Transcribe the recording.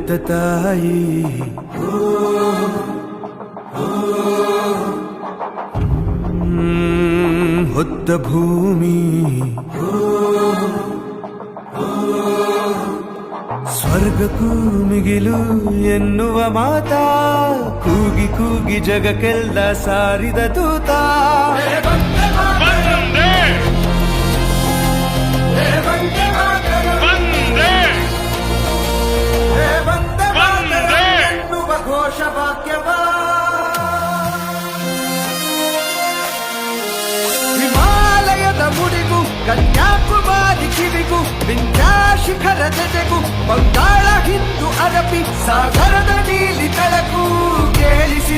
ಹೆತ್ತ ತಾಯಿ ಹೊತ್ತ ಭೂಮಿ ಸ್ವರ್ಗಕ್ಕೂ ಮಿಗಿಲು ಎನ್ನುವ ಮಾತಾ ಕೂಗಿ ಕೂಗಿ ಜಗಕ್ಕೆಲ್ಲ ಸಾರಿದ ದೂತ ಎನ್ನುವ ಘೋಷವಾಕ್ಯವಾ ಹಿಮಾಲಯದ ಮುಡಿಗೂ ಕನ್ಯಾಕುಮಾರಿ ಕಿವಿಗೂ ವಿಂಧ್ಯಾ ಶಿಖರ ಜತೆಗೂ ಬಂಗಾಳ ಹಿಂದೂ ಅರಬ್ಬಿ ಸಾಗರದ ನೀಲಿ ತಳಕು ಕೇಳಿಸಿ